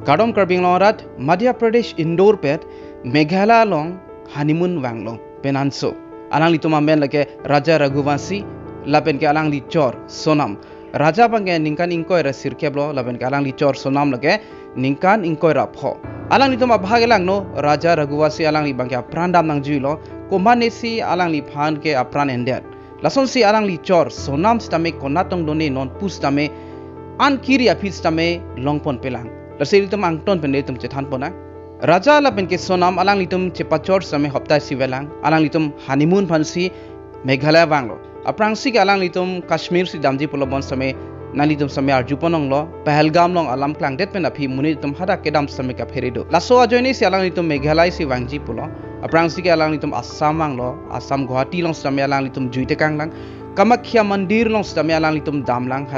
Kadom Karbing Lorat, Madhya Pradesh indoor pet, Meghalaya long, honeymoon wanglo, penanso. Alang li tumamen lake Raja Raghuvanshi, lapen ke alang li chor, sonam. Raja bangke ningkan ingkoi ra sirkeblo, lapen ke alang li chor sonam lake, ningkan ingkoi ra pho. Alang li tuma bhagelang no, Raja Raghuvanshi alang li bangke aprandam nang juilo, kumanesi alang li phan ke apran endet. Lason si alang li chor, sonam stame konatong doni non pus stame, an kiri apit stame longpon pelang. Lasiri tum angton pendel tum cetan pona. Raja la penke sonam alang litum cepachor same hoptai sivelang alang litum honeymoon phansi Meghalaya wanglo. Aprangsi ke alang litum Kashmir si damji polobon same nalitum same arjuponong lo Pahalgam long alam klang det pen aphi muni tum hada kedam same ka pherido. Laso ajoini si alang litum Meghalaya si wangji polo. Aprangsi ke alang litum Assam wanglo Assam Guwahati long same alang litum Juitekang lang Kamakhya mandir long same alang litum Damlang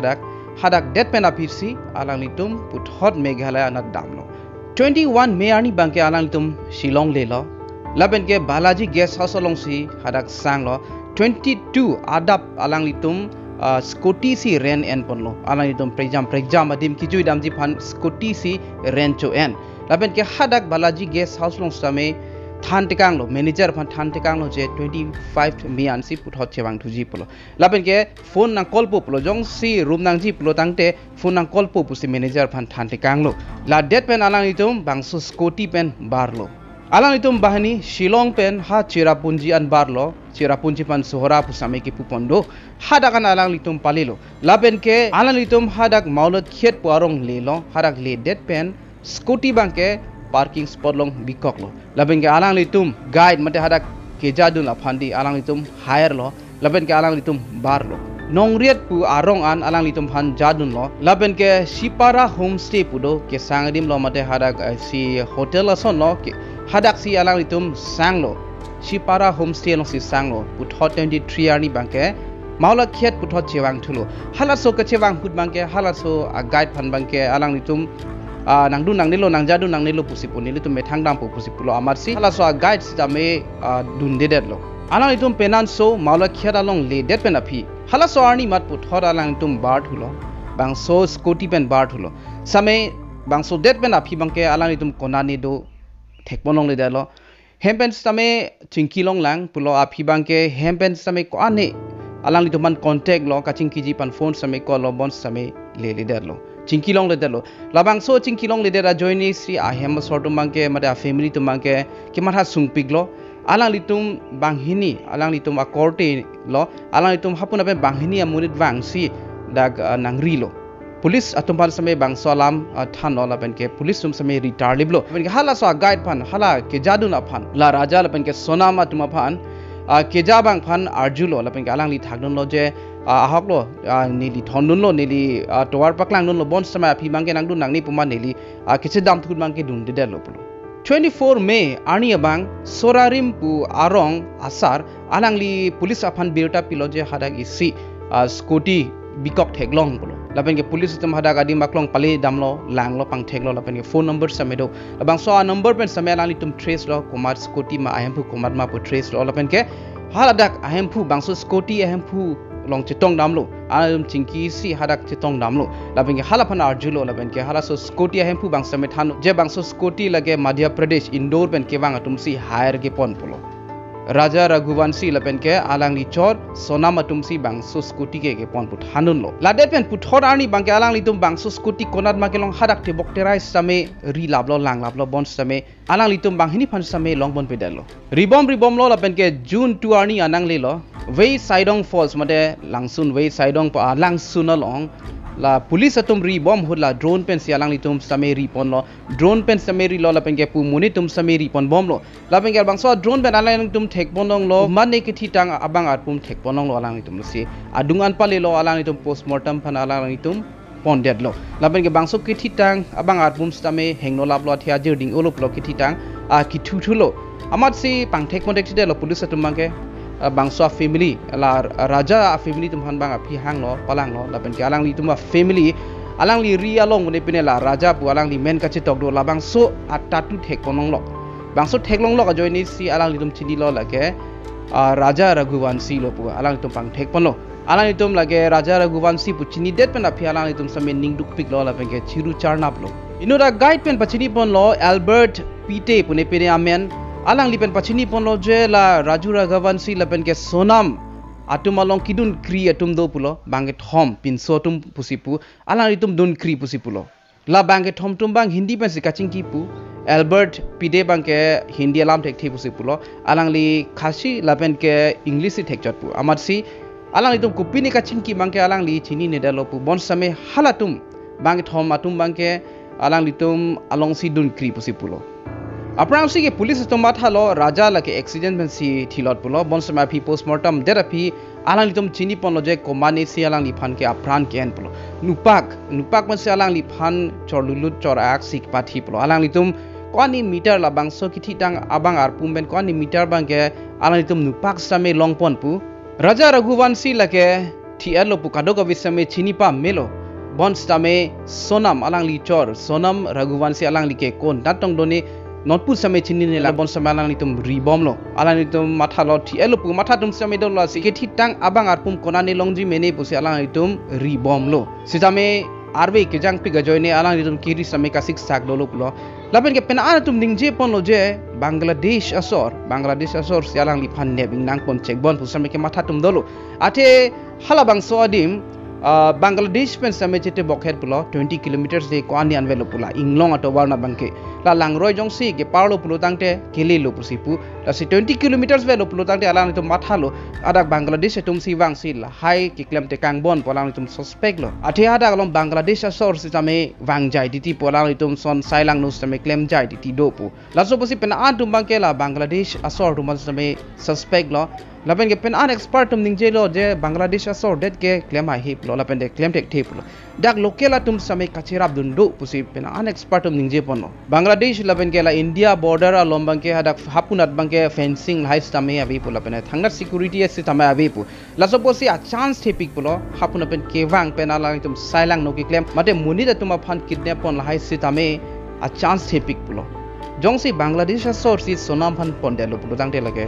hadak det pen apisi alang litum puthot Meghalaya na damlo 21 Mei ani bangke alang litum Shillong lelo laben ke Balaji guest house along si hadak sanglo 22 adap alang litum Scotty si ren en ponlo alang litum prejam adim kijui damji phan Scotty si ren cho en laben ke hadak Balaji guest house long same than tekang lo manager phan than tekang lo je 25 Mei an si puthot chewang thuji polo laben ke phone nang call po polo jong si room nang ji polo tangte phone nang call po si manager phan than tekang lo la det pen alang itum bangso Scotty pen barlo alang itum bahani Shillong pen ha Cherrapunji an barlo Cherrapunji pan sohora pusame ki pupondo hadakan alang itum palilo laben ke alang itum hadak maulot khet puarong lelo hadak le det pen Scotty bangke parking spot long bikok lo laben ke alang litum guide mate hadak kejadun la phandi alang litum hire lo laben ke alang litum bar lo nongriat pu arong an alang litum phan jadun lo laben ke Shipara homestay pudo ke sangadim lo mate hadak si hotel ason lo ke hadak si alang litum sang lo Shipara homestay lo si sang lo puthot 23 ani bangke maula khet puthot chewang thulo halaso ke chewang put bangke halaso guide phan bangke alang litum nangdu nang nilo nang jadu nang nilo pusipu nilo tu methang dam pusipulo amarsi hala so guide sita me dunde lo alang itum penan so maula khera long le det pen aphi hala so arni mat put hor alang itum bar thulo bang so Scotty pen bar thulo same bang so det pen aphi bangke alang itum konani do thekponong le dalo hempen same chingkilong lang pulo aphi bangke hempen same ko ane alang itum man contact lo kaching kiji pan phone same ko lo bon same le dalo Chingkilong le dalo labang so chingkilong le dera joini sri ahem sortum bangke mada family tum bangke kimarha sungpiglo alang litum banghini alang litum akorte lo alang litum hapuna pe banghini amunit wangsi dag nangri lo police atumpal same bang salam thano la penke police tum same retard liblo penke hala so guide phan hala ke jadu na phan la raja la penke sonama tuma phan ke jabang phan arjulo la penke alang li thagnon lo je ahok lo nili thonnun lo nili towar paklang nun lo bon sama phi mangke nang dun nang ni puma nili kiche dam thud mangke dun de lo pulo 24 Mei ani abang sorarim pu arong asar alangli police aphan birta pilo je hadak isi Scotty bikok theglong pulo lapen ke police tum hadak adi maklong pale damlo langlo pang theglo lapen ke phone number samedo labang so number pen same alangli tum trace lo kumar Scotty ma ahempu kumar ma pu trace lo lapen ke haladak ahempu bangso Scotty ahempu long chetong damlo alum chingki si hadak chetong damlo laben ke halapan arjulo laben ke halaso Scotty hempu bang samethan je bangso Scotty lage Madhya Pradesh indoor pen ke bang atum si hire ke pon polo Raja Raghuvanshi laben ke alang li chor sonam atum si bangso Scotty ke pon put hanun lo ladet pen puthor ani bang ke alang li tum bangso Scotty konat ma ke long hadak te bokterai same ri lablo lang lablo bon same alang li tum bang hini phan same long bon pedalo ribom lo laben ke June 2 ani anang le lo Wei Saidong Falls made langsun Wei Saidong pa langsun along la police atum ri bomb hudla drone pen si alang litum sameri pon lo drone pen sameri lo la pen ke pu muni tum sameri pon bom lo la pen ke bangso drone pen alang tum thek ponong lo manne ki thitang abang at pum thek ponong lo alang litum si adungan pale lo alang litum postmortem phan alang litum pon dead lo la pen ke bangso ki thitang abang at pum stame hengno lab lo thia jirding olop lo ki thitang ki thu lo amat si pang thek pon thek lo police atum mangke bangso family la raja family tum han bang aphi hang lo palang lo lapen ke alang li tum family alang li ri along ne pine la raja pu alang li men ka che tok do la bangso atatu thek ponong lo bangso thek long lo ka join ni si alang li tum chini lo la ke Raja Raghuvanshi lo pu alang tum pang thek pon lo alang li tum la ke Raja Raghuvanshi pu chini det pen aphi alang li tum same ning duk pik lo la pen ke chiru charnap lo Inura guide pen pachini pon lo Albert Pite pune pene amen alang lipen pachini pon lo je la Raju Raghavansi lapen ke sonam atum along kidun kri atum do pulo banget hom pin sotum pusipu alang itum dun kri pusipulo la banget hom tum bang Hindi pen sikaching kipu Albert Pide bang ke Hindi alam tek thi pusipulo alang li khasi lapen ke English tek chat pu amarsi alang itum kupini kaching ki bang ke alang li chini nedalo pu bon same halatum banget hom atum bang ke alang litum along si dun kri pusipulo aprang si ke police to mathalo raja la ke accident ben si thilot pulo bon sama phi postmortem therapy alang litum chini ponlo je komane si alang li phan ke apran ke en pulo nupak man si alang li phan chorlulut chorak sik pathi pulo alang litum kwani meter la bangso ki thitang abang ar pumben kwani meter bang ke alang litum nupak same longpon pu raja Raghuvansi la ke thialo pu kadoga visame chini pa melo bon stame sonam alang li chor sonam Raghuvansi alang li ke kon datong doni notpu same chini ne la bon same alang li tum ribom lo alang li tum matha lo thi elopu matha tum same do lo si ke thitang abang arpum konani longji mene pusi alang li tum ribom lo sitame arve ke jang pi gajoine alang li tum kiri same ka sik sak do lo pulo lapen ke pena tum dingje pon lo je Bangladesh asor si alang li phan ne bing nang pon check bon pusame ke matha tum do lo ate halabang so adim Bangladesh pen same chete bokhet pulo 20 kilometers de kwani anvelo pula inglong ato warna bangke la langroi jong si ke parlo pulo tangte kele lo pusipu la si 20 kilometers velo pulo tangte alang to mathalo adak Bangladesh tum si wang si la hai ki klem te kangbon polang tum suspect lo ate ada along Bangladesh asor si tame wang jai diti polang tum son sailang nus tame klem jai diti dopu la so pusi pen tum bangke la Bangladesh asor tum tame suspect lo lapen ke pen expert tum ningje lo je Bangladesh asor det ke claim ai hip lo lapen de claim tek thip lo dak lokela tum same kachirap dundo pusi pen expert tum ningje pono Bangladesh lapen ke la India border a lombang ke hadak hapunat bangke fencing lights tame abi pu lapen thangat security ase tame abi pu la soposi a chance thepik pulo hapuna pen ke wang pen ala tum sailang no ki claim mate muni da tuma phan kidnap pon lai se tame a chance thepik pulo jongsi Bangladesh asor si sonam phan pon de lo pulo tangte lage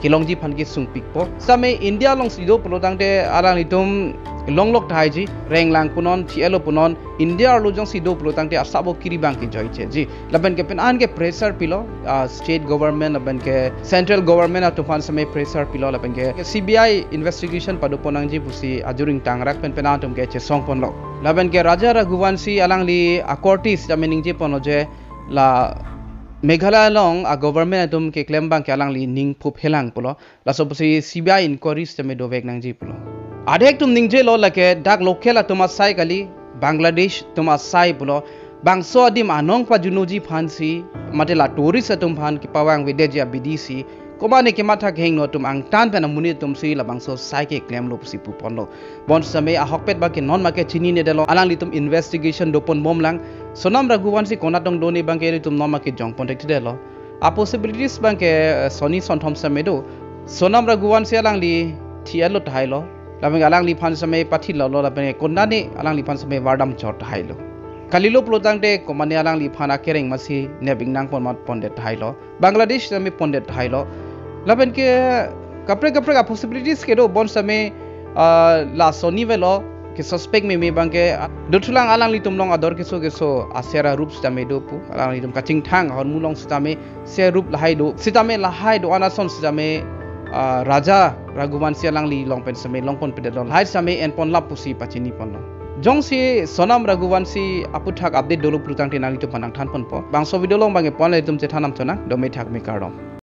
kilongji phan ki sung pikpo same India long sido pulo tangte alang itum longlok thaiji renglang punon thielo punon India lo jong sido pulo tangte asabo kiri bang ki joi che ji laban ke pen ke pressure pilo state government laban ke central government atu fan same pressure pilo laban ke CBI investigation padu ponang ji pusi ajuring tangrak pen atum ke che song pon lo laban ke Raja Raghuvansi alang li akortis jamining ji pono je la Meghalaya long a government atum ke claim bang ke alang li ning phup helang pulo la so pusi CBI inquiries tame do vek nang ji pulo adek tum ningje lo lake dak lokela tuma sai kali Bangladesh tuma sai pulo bangso adim anong pa junuji phansi matela tourist atum phan ki pawang videja BDC komane ke matha heng no tum ang tan pen muni tum si la bangso sai ke claim lo pusi pu pon lo bon same a hokpet ba ke non ma ke chini ne delo alang li tum investigation do pon mom lang sonam Raghuvansi konatong doni bang ke tum non ma ke jong contact delo a possibilities bang ke soni sonthom same do sonam Raghuvansi alang li thialo thailo labeng alang li phan same pathi lo lo labeng kondani alang li phan same wardam chot thailo kalilo plotang de komane alang li phana kereng masi nebing nang pon mat pondet thailo Bangladesh same pondet thailo laben ke kapre ka possibilities ke do bon same la soni velo ke suspect me bangke dotulang alang li tumlong ador ke so asera rup stame do pu alang li tum kaching thang hon mulong stame se rup lahai do sitame lahai do anason sitame Raja Raghuvansi alang li longpen same longpon pedal hai same en pon lap pusi pachini pon jong si sonam Raghuvansi aputhak update dolo prutang tenali to panang than pon po bangso video long bange pon le tum che thanam chona do me thak me kardom